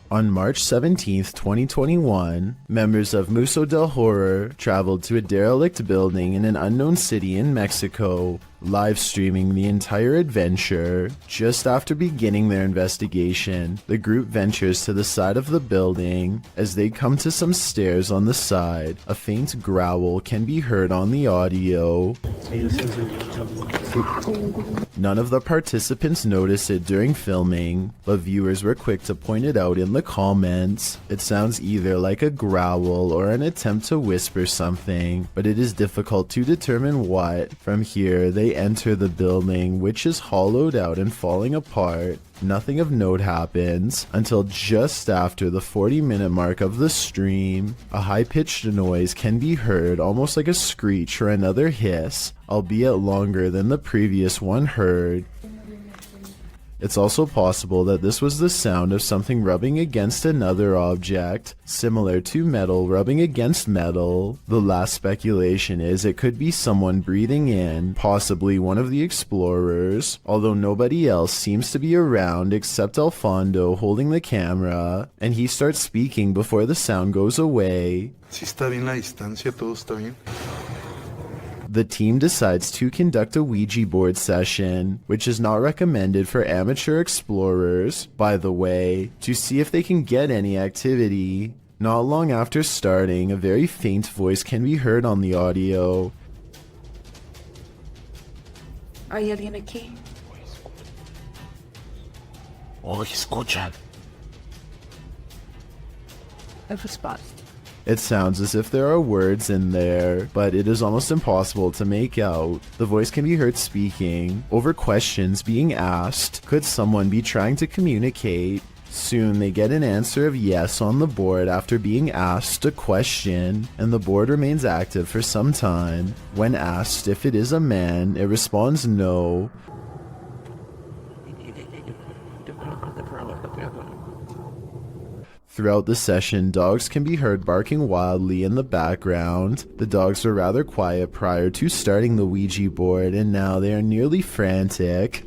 On March 17th, 2021, members of Museo del Horror traveled to a derelict building in an unknown city in Mexico, live streaming the entire adventure. Just after beginning their investigation, the group ventures to the side of the building. As they come to some stairs on the side, a faint growl can be heard on the audio. None of the participants noticed it during filming, but viewers were quick to point it out in the comments. It sounds either like a growl or an attempt to whisper something, but it is difficult to determine what. From here, they enter the building, which is hollowed out and falling apart. Nothing of note happens until just after the 40-minute mark of the stream. A high-pitched noise can be heard, almost like a screech or another hiss, albeit longer than the previous one heard. It's also possible that this was the sound of something rubbing against another object, similar to metal rubbing against metal. The last speculation is it could be someone breathing in, possibly one of the explorers, although nobody else seems to be around except Alfondo holding the camera, and he starts speaking before the sound goes away. Si está bien la distancia, todo está bien. The team decides to conduct a Ouija board session, which is not recommended for amateur explorers, by the way, to see if they can get any activity. Not long after starting, a very faint voice can be heard on the audio. ¿Hay alguien aquí? Oh, escuchan. No response. It sounds as if there are words in there, but it is almost impossible to make out. The voice can be heard speaking over questions being asked. Could someone be trying to communicate? Soon they get an answer of yes on the board after being asked a question, and the board remains active for some time. When asked if it is a man, it responds no. Throughout the session, dogs can be heard barking wildly in the background. The dogs were rather quiet prior to starting the Ouija board, and now they are nearly frantic.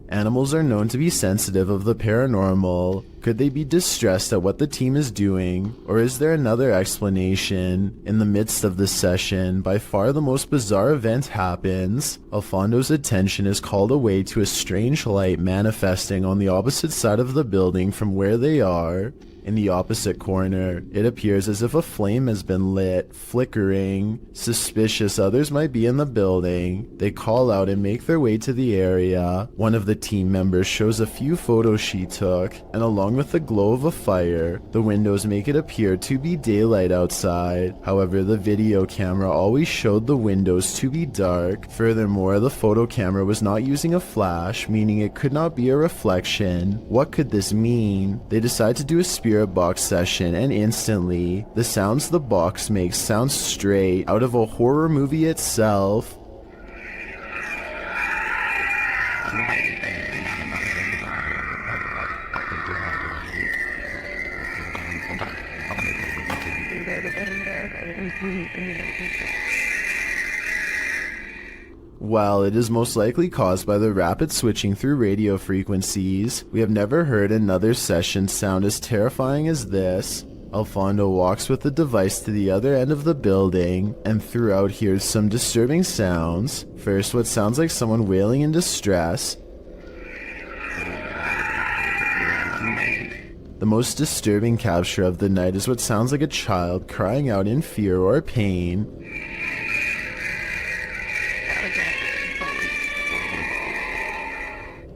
Animals are known to be sensitive of the paranormal. Could they be distressed at what the team is doing? Or is there another explanation? In the midst of the session, by far the most bizarre event happens. Alfondo's attention is called away to a strange light manifesting on the opposite side of the building from where they are. In the opposite corner, it appears as if a flame has been lit, flickering. Suspicious others might be in the building. They call out and make their way to the area. One of the team members shows a few photos she took, and along with the glow of a fire, the windows make it appear to be daylight outside. However, the video camera always showed the windows to be dark. Furthermore, the photo camera was not using a flash, meaning it could not be a reflection. What could this mean? They decide to do a spirit box session, and instantly, the sounds the box makes sound straight out of a horror movie itself. While it is most likely caused by the rapid switching through radio frequencies, we have never heard another session sound as terrifying as this. Alfondo walks with the device to the other end of the building, and throughout hears some disturbing sounds. First, what sounds like someone wailing in distress. The most disturbing capture of the night is what sounds like a child crying out in fear or pain.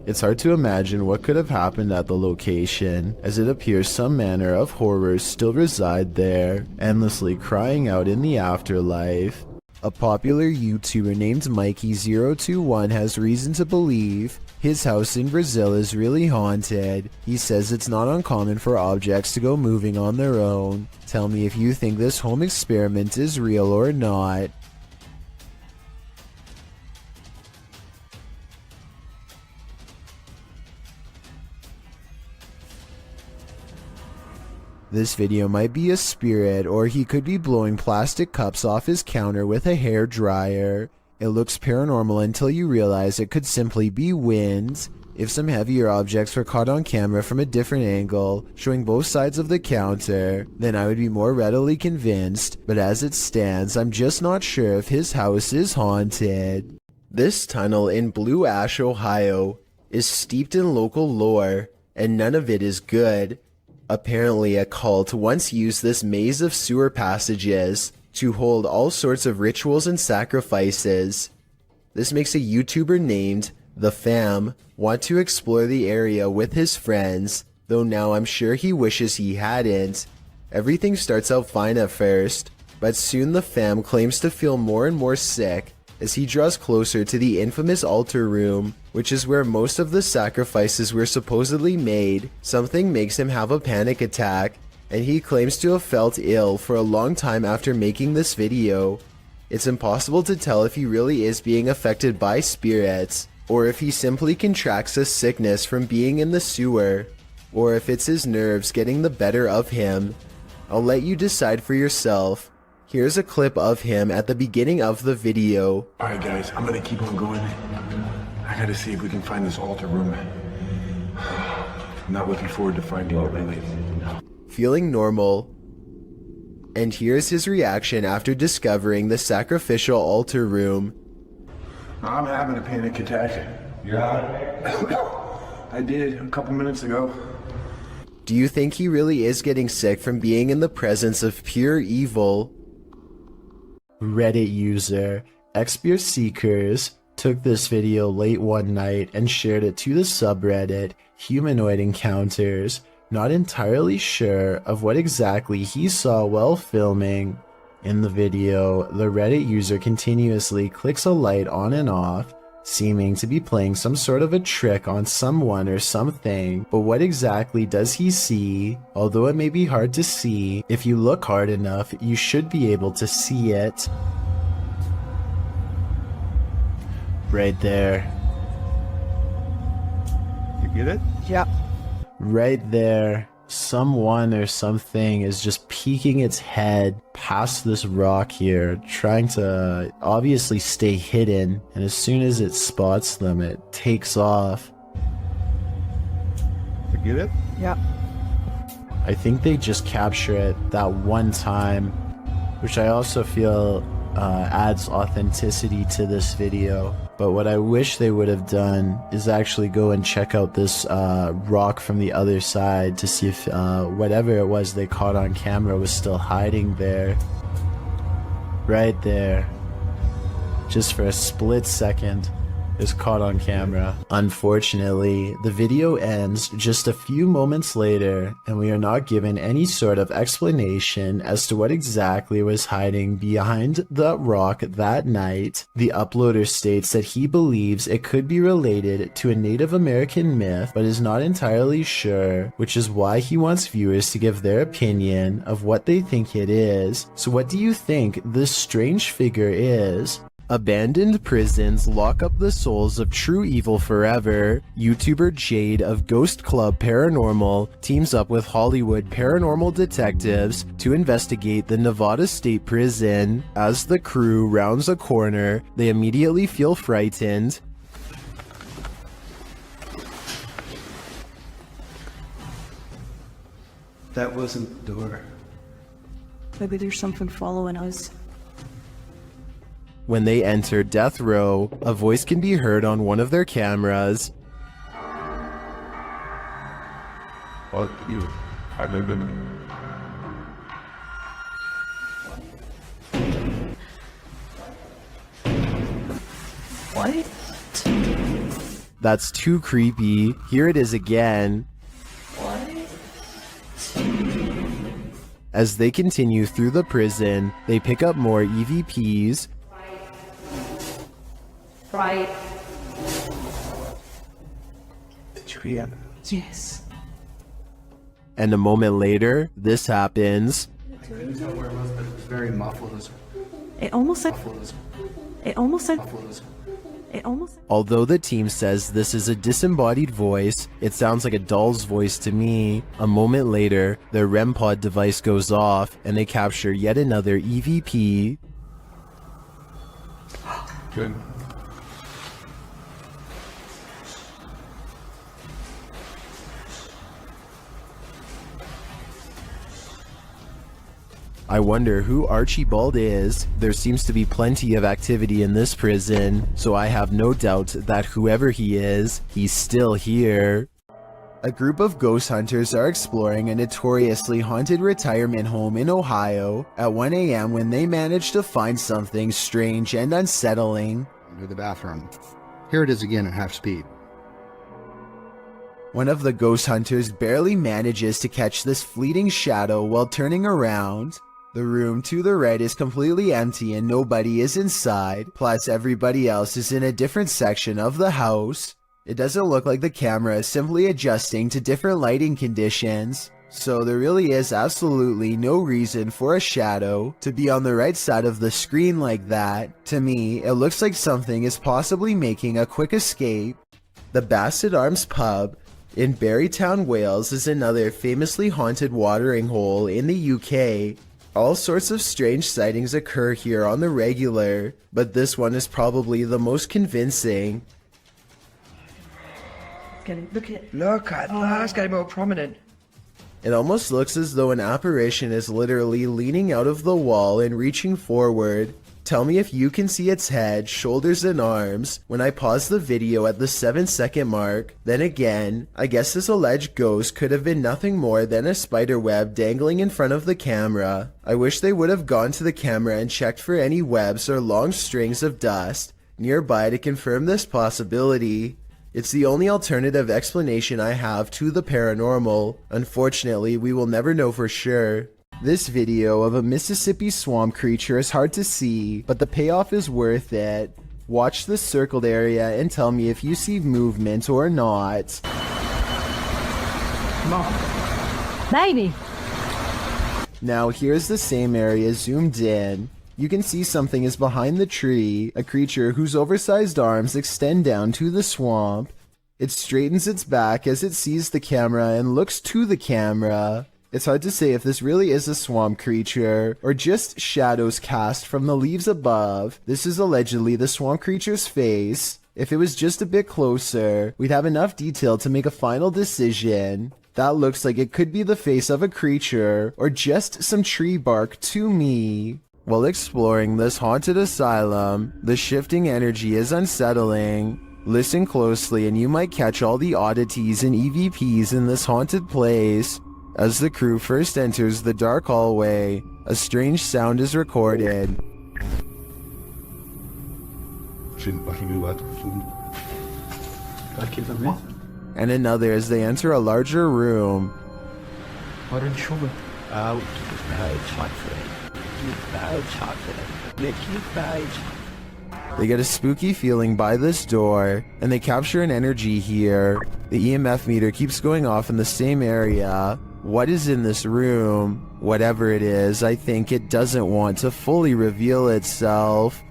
It's hard to imagine what could have happened at the location, as it appears some manner of horrors still reside there, endlessly crying out in the afterlife. A popular YouTuber named Mikey021 has reason to believe his house in Brazil is really haunted. He says it's not uncommon for objects to go moving on their own. Tell me if you think this home experiment is real or not. This video might be a spirit, or he could be blowing plastic cups off his counter with a hair dryer. It looks paranormal until you realize it could simply be wind. If some heavier objects were caught on camera from a different angle, showing both sides of the counter, then I would be more readily convinced, but as it stands, I'm just not sure if his house is haunted. This tunnel in Blue Ash, Ohio, is steeped in local lore, and none of it is good. Apparently, a cult once used this maze of sewer passages to hold all sorts of rituals and sacrifices. This makes a YouTuber named The Fam want to explore the area with his friends, though now I'm sure he wishes he hadn't. Everything starts out fine at first, but soon the Fam claims to feel more and more sick as he draws closer to the infamous altar room, which is where most of the sacrifices were supposedly made. Something makes him have a panic attack, and he claims to have felt ill for a long time after making this video. It's impossible to tell if he really is being affected by spirits, or if he simply contracts a sickness from being in the sewer, or if it's his nerves getting the better of him. I'll let you decide for yourself. Here's a clip of him at the beginning of the video. Alright guys, I'm gonna keep on going. I gotta see if we can find this altar room. I'm not looking forward to finding it really. Feeling normal. And here's his reaction after discovering the sacrificial altar room. I'm having a panic attack. I did a couple minutes ago. Do you think he really is getting sick from being in the presence of pure evil? Reddit user Xbeer Seekers took this video late one night and shared it to the subreddit Humanoid Encounters, not entirely sure of what exactly he saw while filming. In the video, the Reddit user continuously clicks a light on and off, seeming to be playing some sort of a trick on someone or something, but what exactly does he see? Although it may be hard to see, if you look hard enough, you should be able to see it. Right there. You get it? Yep. Right there. Someone or something is just peeking its head past this rock here, trying to obviously stay hidden, and as soon as it spots them, it takes off. You get it? Yep. I think they just capture it that one time, which I also feel adds authenticity to this video. But what I wish they would have done is actually go and check out this rock from the other side to see if whatever it was they caught on camera was still hiding there. Right there. Just for a split second. Is caught on camera. Unfortunately, the video ends just a few moments later, and we are not given any sort of explanation as to what exactly was hiding behind the rock that night. The uploader states that he believes it could be related to a Native American myth, but is not entirely sure, which is why he wants viewers to give their opinion of what they think it is. So what do you think this strange figure is? Abandoned prisons lock up the souls of true evil forever. YouTuber Jade of Ghost Club Paranormal teams up with Hollywood paranormal detectives to investigate the Nevada State Prison. As the crew rounds a corner, they immediately feel frightened. That wasn't the door. Maybe there's something following us. When they enter death row, a voice can be heard on one of their cameras. Fuck you. I live in. What? That's too creepy. Here it is again. As they continue through the prison, they pick up more EVPs. Right. Did you hear? Yes. And a moment later, this happens. I couldn't tell where it was, but it was very muffled. It almost said. It almost said. It almost. Although the team says this is a disembodied voice, it sounds like a doll's voice to me. A moment later, their REM pod device goes off, and they capture yet another EVP. Good. I wonder who Archibald is. There seems to be plenty of activity in this prison, so I have no doubt that whoever he is, he's still here. A group of ghost hunters are exploring a notoriously haunted retirement home in Ohio at 1 a.m. when they manage to find something strange and unsettling. Into the bathroom. Here it is again at half speed. One of the ghost hunters barely manages to catch this fleeting shadow while turning around. The room to the right is completely empty and nobody is inside, plus everybody else is in a different section of the house. It doesn't look like the camera is simply adjusting to different lighting conditions, so there really is absolutely no reason for a shadow to be on the right side of the screen like that. To me, it looks like something is possibly making a quick escape. The Basset Arms pub in Barrytown, Wales is another famously haunted watering hole in the UK. All sorts of strange sightings occur here on the regular, but this one is probably the most convincing. Look at that, it's getting more prominent. It almost looks as though an apparition is literally leaning out of the wall and reaching forward. Tell me if you can see its head, shoulders, and arms when I pause the video at the 7-second mark. Then again, I guess this alleged ghost could have been nothing more than a spider web dangling in front of the camera. I wish they would have gone to the camera and checked for any webs or long strings of dust nearby to confirm this possibility. It's the only alternative explanation I have to the paranormal. Unfortunately, we will never know for sure. This video of a Mississippi swamp creature is hard to see, but the payoff is worth it. Watch the circled area and tell me if you see movement or not. Mom. baby. Now here's the same area zoomed in. You can see something is behind the tree, a creature whose oversized arms extend down to the swamp. It straightens its back as it sees the camera and looks to the camera. It's hard to say if this really is a swamp creature, or just shadows cast from the leaves above. This is allegedly the swamp creature's face. If it was just a bit closer, we'd have enough detail to make a final decision. That looks like it could be the face of a creature, or just some tree bark to me. While exploring this haunted asylum, the shifting energy is unsettling. Listen closely and you might catch all the oddities and EVPs in this haunted place. As the crew first enters the dark hallway, a strange sound is recorded. And another as they enter a larger room. They get a spooky feeling by this door, and they capture an energy here. The EMF meter keeps going off in the same area. What is in this room? Whatever it is, I think it doesn't want to fully reveal itself.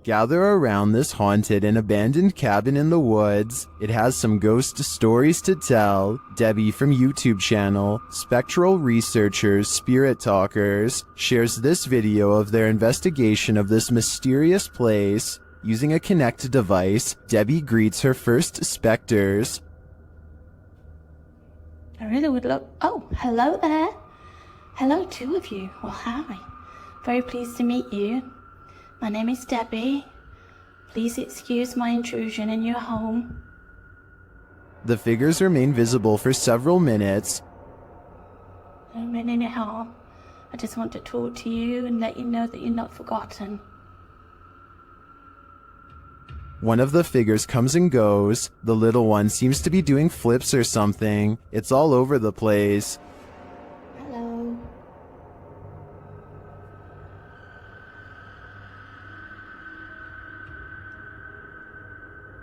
Gather around this haunted and abandoned cabin in the woods. It has some ghost stories to tell. Debbie from YouTube channel, Spectral Researchers, Spirit Talkers, shares this video of their investigation of this mysterious place. Using a Kinect device, Debbie greets her first specters. I really would love... Oh, hello there. Hello, two of you. Well, hi. Very pleased to meet you. My name is Debbie. Please excuse my intrusion in your home. The figures remain visible for several minutes. I don't mean any harm. I just want to talk to you and let you know that you're not forgotten. One of the figures comes and goes. The little one seems to be doing flips or something. It's all over the place. Hello.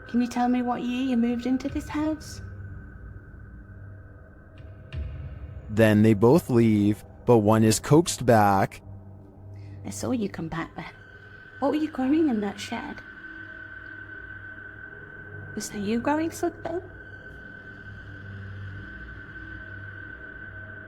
Can you tell me what year you moved into this house? Then they both leave, but one is coaxed back. I saw you come back then. What were you growing in that shed? Was that you growing something?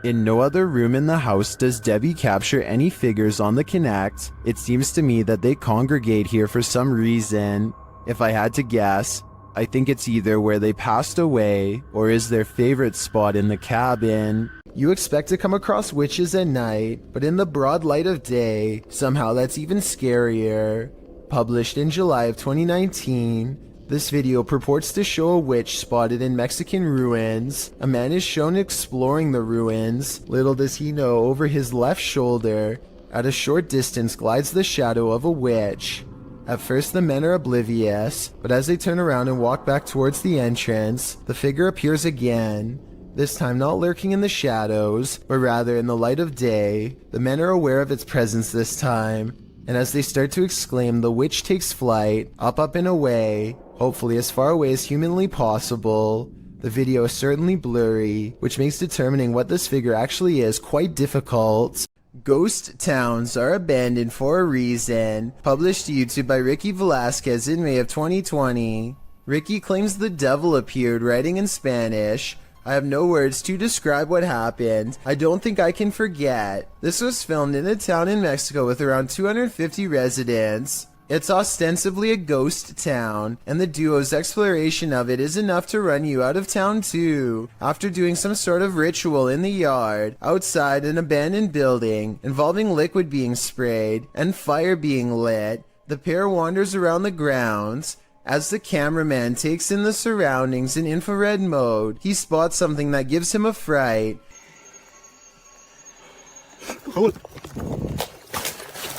In no other room in the house does Debbie capture any figures on the Kinect. It seems to me that they congregate here for some reason. If I had to guess, I think it's either where they passed away or is their favorite spot in the cabin. You expect to come across witches at night, but in the broad light of day, somehow that's even scarier. Published in July of 2019, this video purports to show a witch spotted in Mexican ruins. A man is shown exploring the ruins. Little does he know, over his left shoulder, at a short distance glides the shadow of a witch. At first the men are oblivious, but as they turn around and walk back towards the entrance, the figure appears again. This time not lurking in the shadows, but rather in the light of day. The men are aware of its presence this time, and as they start to exclaim, the witch takes flight, up and away, hopefully as far away as humanly possible. The video is certainly blurry, which makes determining what this figure actually is quite difficult. Ghost towns are abandoned for a reason. Published to YouTube by Ricky Velasquez in May of 2020. Ricky claims the devil appeared, writing in Spanish. I have no words to describe what happened. I don't think I can forget. This was filmed in a town in Mexico with around 250 residents. It's ostensibly a ghost town, and the duo's exploration of it is enough to run you out of town too. After doing some sort of ritual in the yard, outside an abandoned building, involving liquid being sprayed and fire being lit, the pair wanders around the grounds. As the cameraman takes in the surroundings in infrared mode, he spots something that gives him a fright.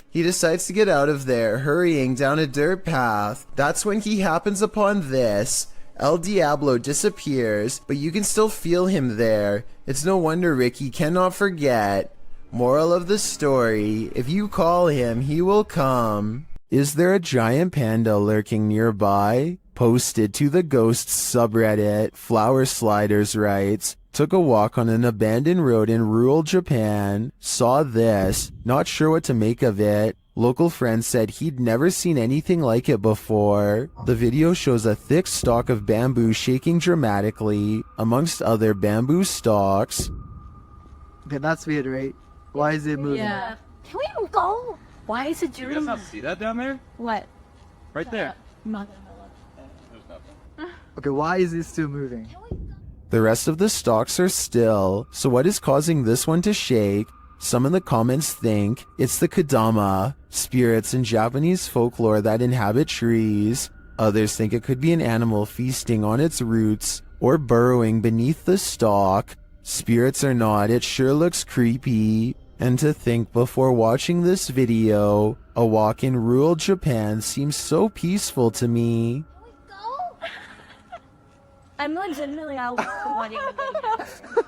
He decides to get out of there, hurrying down a dirt path. That's when he happens upon this. El Diablo disappears, but you can still feel him there. It's no wonder Ricky cannot forget. Moral of the story, if you call him, he will come. Is there a giant panda lurking nearby? Posted to the Ghosts subreddit, Flower Sliders writes, took a walk on an abandoned road in rural Japan, saw this, not sure what to make of it. Local friend said he'd never seen anything like it before. The video shows a thick stalk of bamboo shaking dramatically, amongst other bamboo stalks. Okay, that's weird, right? Why is it moving? Yeah. Can we go? Why is it doing? You guys not see that down there? What? Right there. I'm not gonna look. Okay, why is it still moving? The rest of the stalks are still, so what is causing this one to shake? Some in the comments think it's the Kadama, spirits in Japanese folklore that inhabit trees. Others think it could be an animal feasting on its roots or burrowing beneath the stalk. Spirits or not, it sure looks creepy. And to think before watching this video, a walk in rural Japan seems so peaceful to me. I'm legitimately out wanting to be.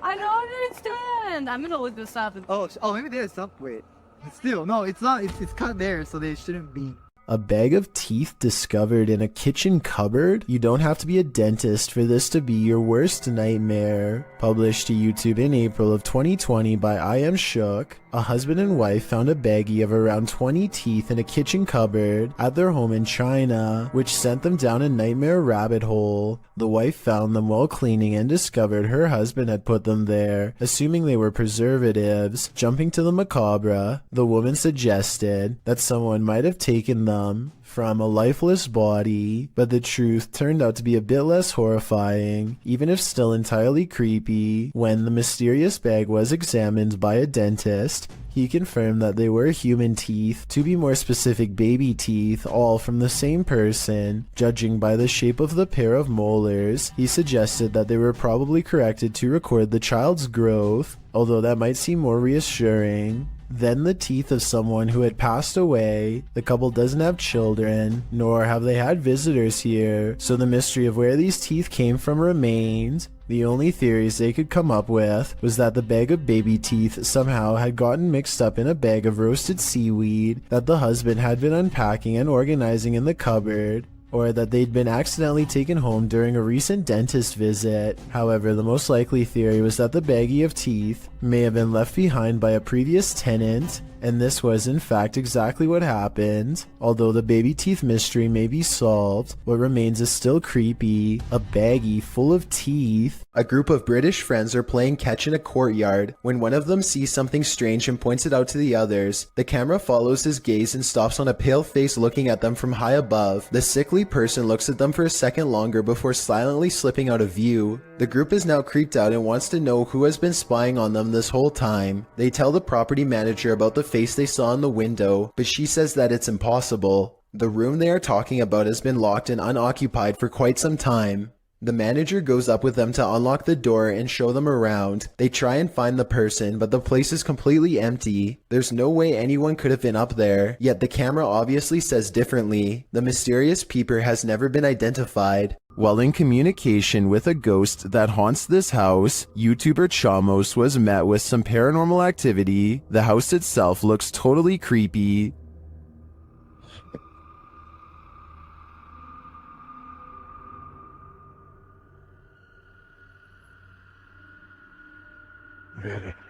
I don't understand. I'm gonna look this up. Oh, maybe there's some. Wait, still no, it's not. It's cut there, so they shouldn't be. A bag of teeth discovered in a kitchen cupboard? You don't have to be a dentist for this to be your worst nightmare. Published to YouTube in April of 2020 by I Am Shook. A husband and wife found a baggie of around 20 teeth in a kitchen cupboard at their home in China, which sent them down a nightmare rabbit hole. The wife found them while cleaning and discovered her husband had put them there, assuming they were preservatives. Jumping to the macabre, the woman suggested that someone might have taken them from a lifeless body, but the truth turned out to be a bit less horrifying, even if still entirely creepy. When the mysterious bag was examined by a dentist, he confirmed that they were human teeth, to be more specific baby teeth, all from the same person. Judging by the shape of the pair of molars, he suggested that they were probably corrected to record the child's growth, although that might seem more reassuring. Then the teeth of someone who had passed away. The couple doesn't have children, nor have they had visitors here, so the mystery of where these teeth came from remained. The only theories they could come up with was that the bag of baby teeth somehow had gotten mixed up in a bag of roasted seaweed that the husband had been unpacking and organizing in the cupboard, or that they'd been accidentally taken home during a recent dentist visit. However, the most likely theory was that the baggie of teeth may have been left behind by a previous tenant, and this was in fact exactly what happened. Although the baby teeth mystery may be solved, what remains is still creepy. A baggie full of teeth. A group of British friends are playing catch in a courtyard when one of them sees something strange and points it out to the others. The camera follows his gaze and stops on a pale face looking at them from high above. The sickly person looks at them for a second longer before silently slipping out of view. The group is now creeped out and wants to know who has been spying on them this whole time. They tell the property manager about the face they saw in the window, but she says that it's impossible. The room they are talking about has been locked and unoccupied for quite some time. The manager goes up with them to unlock the door and show them around. They try and find the person, but the place is completely empty. There's no way anyone could have been up there, yet the camera obviously says differently. The mysterious Peeper has never been identified. While in communication with a ghost that haunts this house, YouTuber Chamos was met with some paranormal activity. The house itself looks totally creepy.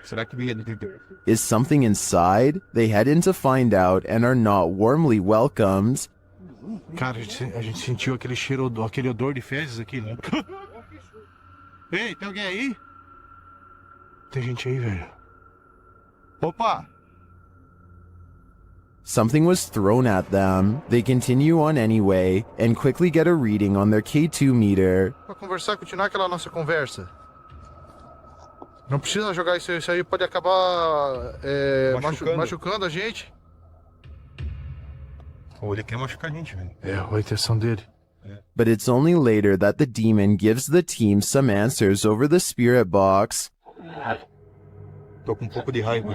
Será que ele... Is something inside? They head in to find out and are not warmly welcomed. Cara, a gente sentiu aquele cheiro, aquele odor de fezes aqui, né? Ei, tem alguém aí? Tem gente aí, velho. Opa! Something was thrown at them. They continue on anyway and quickly get a reading on their K2 meter. Pra conversar, continuar aquela nossa conversa. Não precisa jogar isso aí pode acabar machucando a gente. Ou ele quer machucar a gente, velho. É, a intenção dele. But it's only later that the demon gives the team some answers over the spirit box. Tô com um pouco de raiva.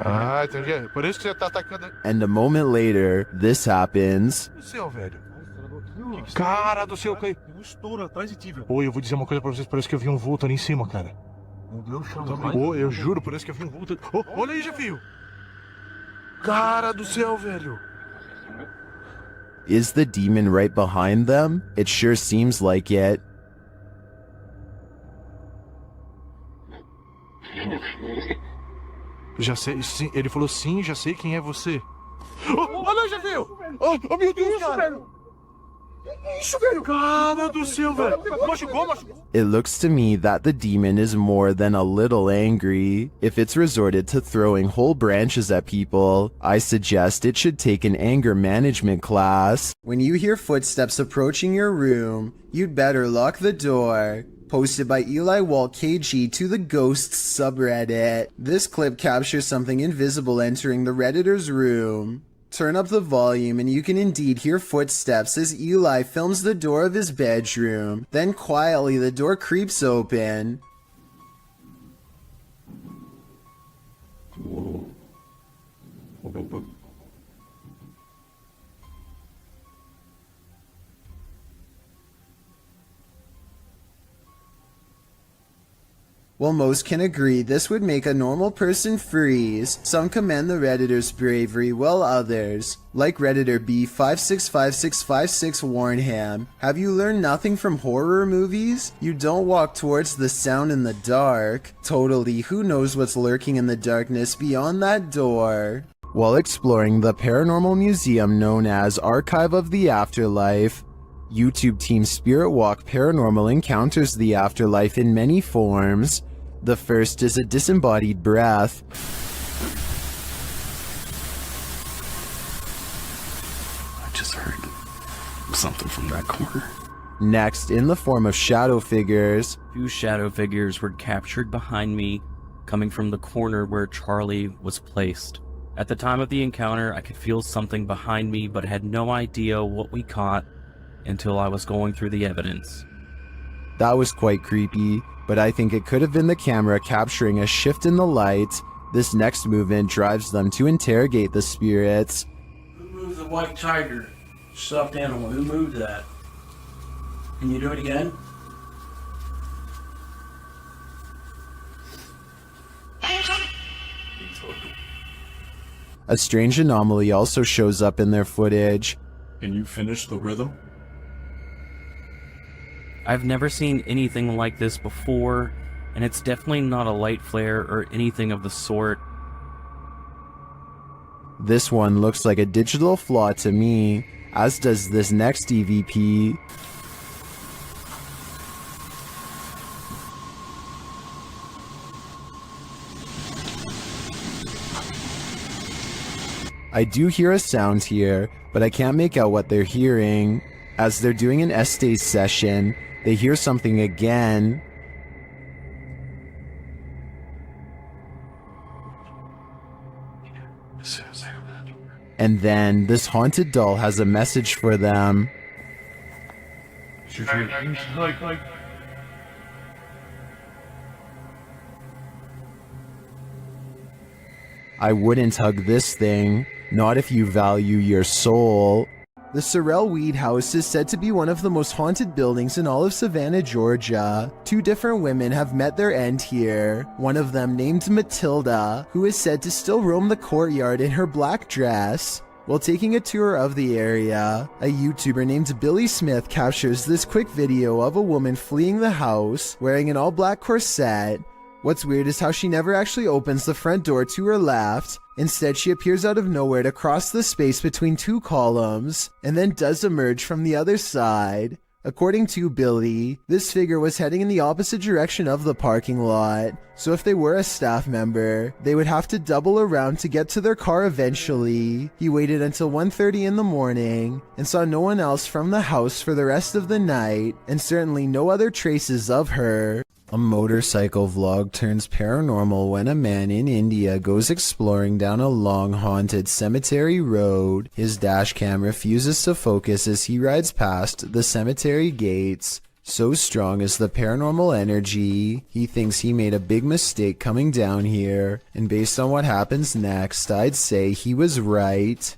Ah, entendi. Por isso que você tá atacando. And a moment later, this happens. O céu, velho. Cara do céu, caiu. Tem um estouro atrás de ti, velho. Oi, eu vou dizer uma coisa pra vocês, parece que eu vi um vulto ali em cima, cara. Meu Deus, chama. Eu juro, parece que eu vi um vulto. Olha aí, Jefio. Cara do céu, velho. Is the demon right behind them? It sure seems like it. Já sei, sim, ele falou sim, já sei quem é você. Olha aí, Jefio. Oh, meu Deus, cara. Isso, velho! Cara do céu, velho! Machucou. It looks to me that the demon is more than a little angry. If it's resorted to throwing whole branches at people, I suggest it should take an anger management class. When you hear footsteps approaching your room, you'd better lock the door. Posted by Eli Walt KG to the Ghosts subreddit. This clip captures something invisible entering the Redditor's room. Turn up the volume and you can indeed hear footsteps as Eli films the door of his bedroom. Then quietly the door creeps open. While most can agree this would make a normal person freeze, some commend the Redditor's bravery while others, like Redditor B565656 Warnham, have you learned nothing from horror movies? You don't walk towards the sound in the dark. Totally, who knows what's lurking in the darkness beyond that door? While exploring the paranormal museum known as Archive of the Afterlife, YouTube team Spirit Walk Paranormal encounters the afterlife in many forms. The first is a disembodied breath. I just heard something from that corner. Next, in the form of shadow figures. 2 shadow figures were captured behind me, coming from the corner where Charlie was placed. At the time of the encounter, I could feel something behind me, but had no idea what we caught until I was going through the evidence. That was quite creepy, but I think it could have been the camera capturing a shift in the light. This next movement drives them to interrogate the spirits. Who moved the white tiger? Stuffed animal. Who moved that? Can you do it again? A strange anomaly also shows up in their footage. Can you finish the rhythm? I've never seen anything like this before. and it's definitely not a light flare or anything of the sort. This one looks like a digital flaw to me, as does this next EVP. I do hear a sound here, but I can't make out what they're hearing. As they're doing an estate session, they hear something again. And then this haunted doll has a message for them. I wouldn't hug this thing, not if you value your soul. The Sorrel Weed House is said to be one of the most haunted buildings in all of Savannah, Georgia. 2 different women have met their end here. One of them named Matilda, who is said to still roam the courtyard in her black dress. While taking a tour of the area, a YouTuber named Billy Smith captures this quick video of a woman fleeing the house, wearing an all-black corset. What's weird is how she never actually opens the front door to her left. Instead, she appears out of nowhere to cross the space between 2 columns, and then does emerge from the other side. According to Billy, this figure was heading in the opposite direction of the parking lot, so if they were a staff member, they would have to double around to get to their car eventually. He waited until 1:30 in the morning, and saw no one else from the house for the rest of the night, and certainly no other traces of her. A motorcycle vlog turns paranormal when a man in India goes exploring down a long haunted cemetery road. His dash cam refuses to focus as he rides past the cemetery gates. So strong is the paranormal energy, he thinks he made a big mistake coming down here, and based on what happens next, I'd say he was right.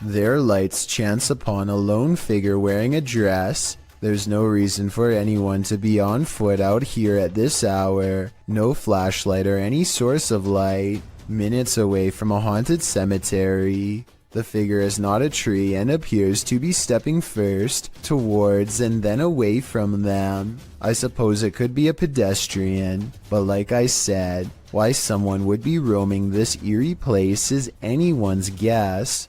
Their lights chance upon a lone figure wearing a dress. There's no reason for anyone to be on foot out here at this hour. No flashlight or any source of light. Minutes away from a haunted cemetery. The figure is not a tree and appears to be stepping first towards and then away from them. I suppose it could be a pedestrian, but like I said, why someone would be roaming this eerie place is anyone's guess.